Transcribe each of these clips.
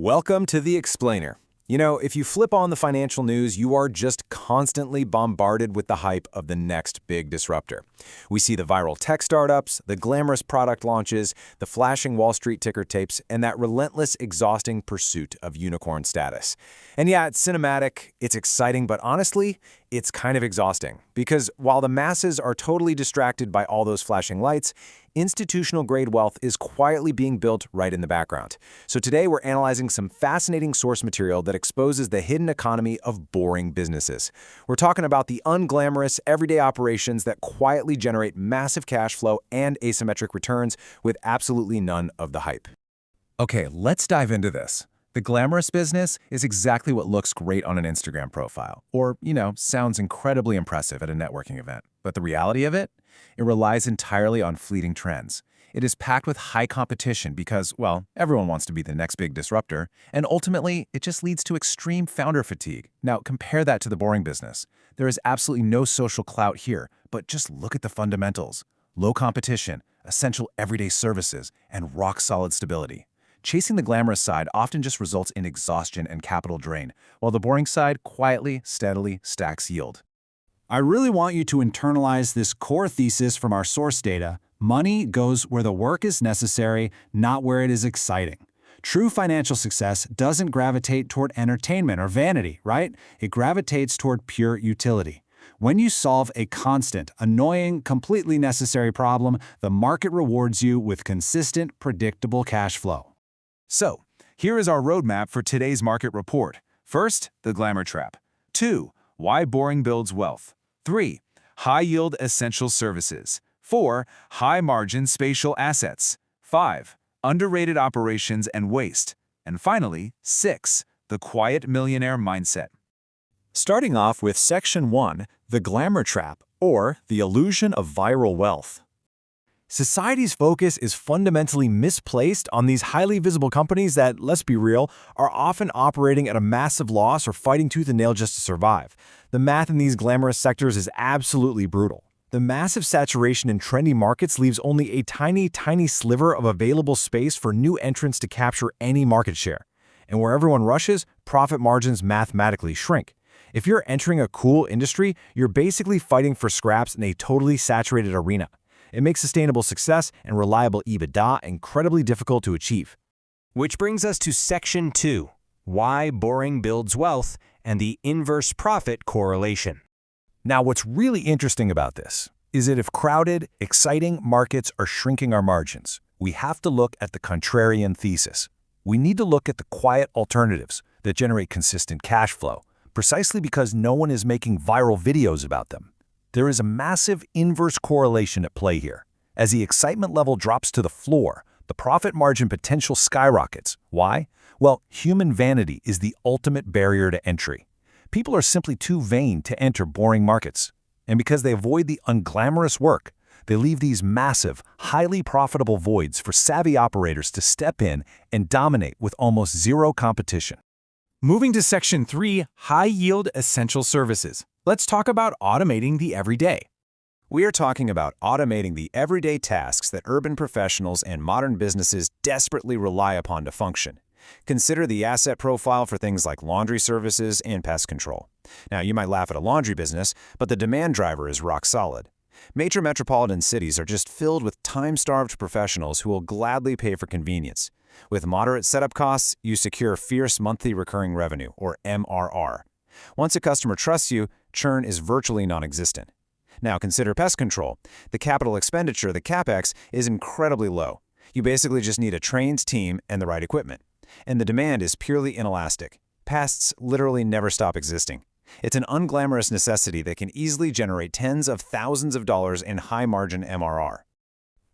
Welcome to The Explainer. You know, if you flip on the financial news, you are just constantly bombarded with the hype of the next big disruptor. We see the viral tech startups, the glamorous product launches, the flashing Wall Street ticker tapes, and that relentless, exhausting pursuit of unicorn status. And yeah, it's cinematic, it's exciting, but honestly, it's kind of exhausting. Because while the masses are totally distracted by all those flashing lights, institutional-grade wealth is quietly being built right in the background. So today we're analyzing some fascinating source material that exposes the hidden economy of boring businesses. We're talking about the unglamorous, everyday operations that quietly generate massive cash flow and asymmetric returns with absolutely none of the hype. Okay, let's dive into this. The glamorous business is exactly what looks great on an Instagram profile, or, sounds incredibly impressive at a networking event. But the reality of it? It relies entirely on fleeting trends. It is packed with high competition because, well, everyone wants to be the next big disruptor, and ultimately, it just leads to extreme founder fatigue. Now, compare that to the boring business. There is absolutely no social clout here, but just look at the fundamentals. Low competition, essential everyday services, and rock-solid stability. Chasing the glamorous side often just results in exhaustion and capital drain, while the boring side quietly, steadily stacks yield. I really want you to internalize this core thesis from our source data. Money goes where the work is necessary, not where it is exciting. True financial success doesn't gravitate toward entertainment or vanity, right? It gravitates toward pure utility. When you solve a constant, annoying, completely necessary problem, the market rewards you with consistent, predictable cash flow. So, here is our roadmap for today's market report. First, the glamour trap. 2. Why boring builds wealth. 3. High-yield essential services. 4. High-margin spatial assets. 5. Underrated operations and waste. And finally, 6. The quiet millionaire mindset. Starting off with Section 1, the glamour trap, or the illusion of viral wealth. Society's focus is fundamentally misplaced on these highly visible companies that, let's be real, are often operating at a massive loss or fighting tooth and nail just to survive. The math in these glamorous sectors is absolutely brutal. The massive saturation in trendy markets leaves only a tiny, tiny sliver of available space for new entrants to capture any market share. And where everyone rushes, profit margins mathematically shrink. If you're entering a cool industry, you're basically fighting for scraps in a totally saturated arena. It makes sustainable success and reliable EBITDA incredibly difficult to achieve. Which brings us to Section 2, why boring builds wealth and the inverse profit correlation. Now, what's really interesting about this is that if crowded, exciting markets are shrinking our margins, we have to look at the contrarian thesis. We need to look at the quiet alternatives that generate consistent cash flow, precisely because no one is making viral videos about them. There is a massive inverse correlation at play here. As the excitement level drops to the floor, the profit margin potential skyrockets. Why? Well, human vanity is the ultimate barrier to entry. People are simply too vain to enter boring markets. And because they avoid the unglamorous work, they leave these massive, highly profitable voids for savvy operators to step in and dominate with almost zero competition. Moving to Section 3, high-yield essential services. Let's talk about automating the everyday. We are talking about automating the everyday tasks that urban professionals and modern businesses desperately rely upon to function. Consider the asset profile for things like laundry services and pest control. Now, you might laugh at a laundry business, but the demand driver is rock solid. Major metropolitan cities are just filled with time-starved professionals who will gladly pay for convenience. With moderate setup costs, you secure fierce monthly recurring revenue, or MRR. Once a customer trusts you, churn is virtually non-existent. Now consider pest control. The capital expenditure, the CapEx, is incredibly low. You basically just need a trained team and the right equipment. And the demand is purely inelastic. Pests literally never stop existing. It's an unglamorous necessity that can easily generate tens of thousands of dollars in high-margin MRR.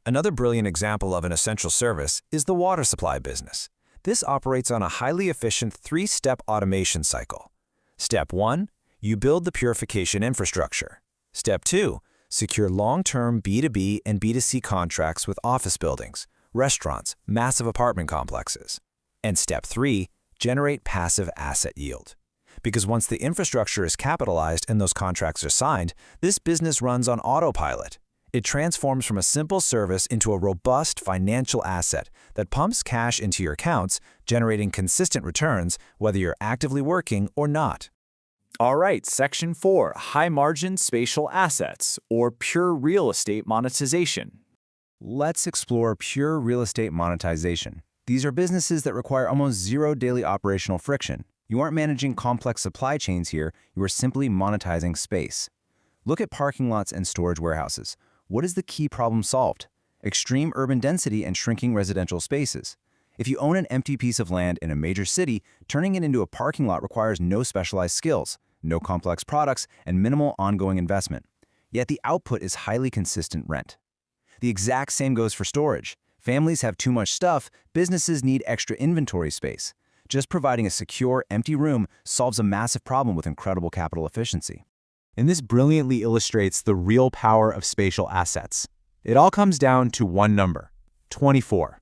Another brilliant example of an essential service is the water supply business. This operates on a highly efficient three-step automation cycle. Step 1, you build the purification infrastructure. Step 2, secure long-term B2B and B2C contracts with office buildings, restaurants, massive apartment complexes. And Step 3, generate passive asset yield. Because once the infrastructure is capitalized and those contracts are signed, this business runs on autopilot. It transforms from a simple service into a robust financial asset that pumps cash into your accounts, generating consistent returns whether you're actively working or not. All right, Section 4, High-Margin Spatial Assets, or Pure Real Estate Monetization. Let's explore pure real estate monetization. These are businesses that require almost zero daily operational friction. You aren't managing complex supply chains here, you are simply monetizing space. Look at parking lots and storage warehouses. What is the key problem solved? Extreme urban density and shrinking residential spaces. If you own an empty piece of land in a major city, turning it into a parking lot requires no specialized skills, no complex products, and minimal ongoing investment. Yet the output is highly consistent rent. The exact same goes for storage. Families have too much stuff, businesses need extra inventory space. Just providing a secure, empty room solves a massive problem with incredible capital efficiency. And this brilliantly illustrates the real power of spatial assets. It all comes down to one number: 24.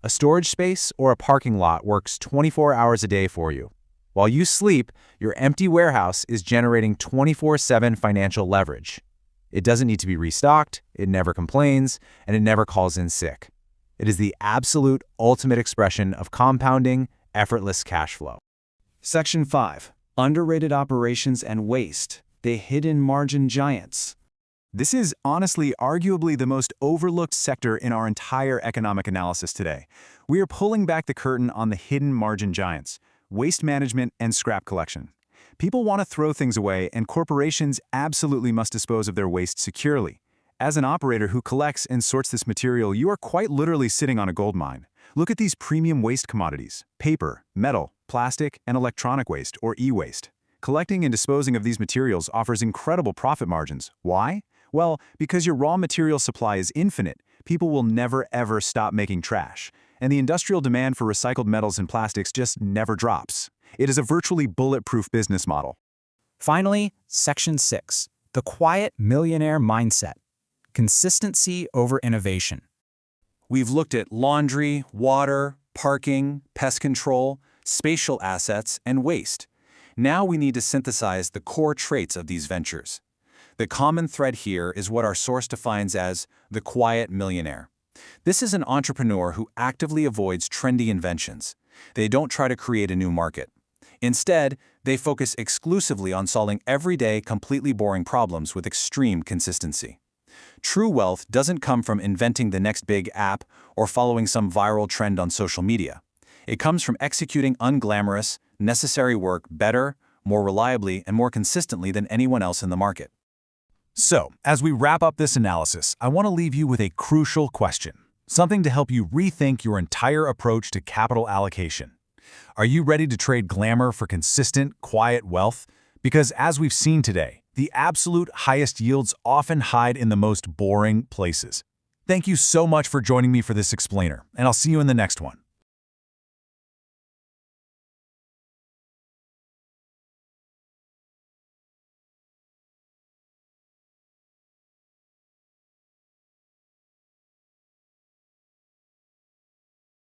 A storage space or a parking lot works 24 hours a day for you. While you sleep, your empty warehouse is generating 24/7 financial leverage. It doesn't need to be restocked, it never complains, and it never calls in sick. It is the absolute ultimate expression of compounding, effortless cash flow. Section 5. Underrated Operations and Waste, the Hidden Margin Giants. This is honestly arguably the most overlooked sector in our entire economic analysis today. We are pulling back the curtain on the hidden margin giants: waste management and scrap collection. People want to throw things away, and corporations absolutely must dispose of their waste securely. As an operator who collects and sorts this material, you are quite literally sitting on a gold mine. Look at these premium waste commodities: paper, metal, plastic, and electronic waste, or e-waste. Collecting and disposing of these materials offers incredible profit margins. Why? Well, because your raw material supply is infinite, people will never ever stop making trash. And the industrial demand for recycled metals and plastics just never drops. It is a virtually bulletproof business model. Finally, Section 6, the Quiet Millionaire Mindset, Consistency over Innovation. We've looked at laundry, water, parking, pest control, spatial assets, and waste. Now we need to synthesize the core traits of these ventures. The common thread here is what our source defines as the quiet millionaire. This is an entrepreneur who actively avoids trendy inventions. They don't try to create a new market. Instead, they focus exclusively on solving everyday, completely boring problems with extreme consistency. True wealth doesn't come from inventing the next big app or following some viral trend on social media. It comes from executing unglamorous, necessary work better, more reliably, and more consistently than anyone else in the market. So, as we wrap up this analysis, I want to leave you with a crucial question, something to help you rethink your entire approach to capital allocation. Are you ready to trade glamour for consistent, quiet wealth? Because as we've seen today, the absolute highest yields often hide in the most boring places. Thank you so much for joining me for this explainer, and I'll see you in the next one.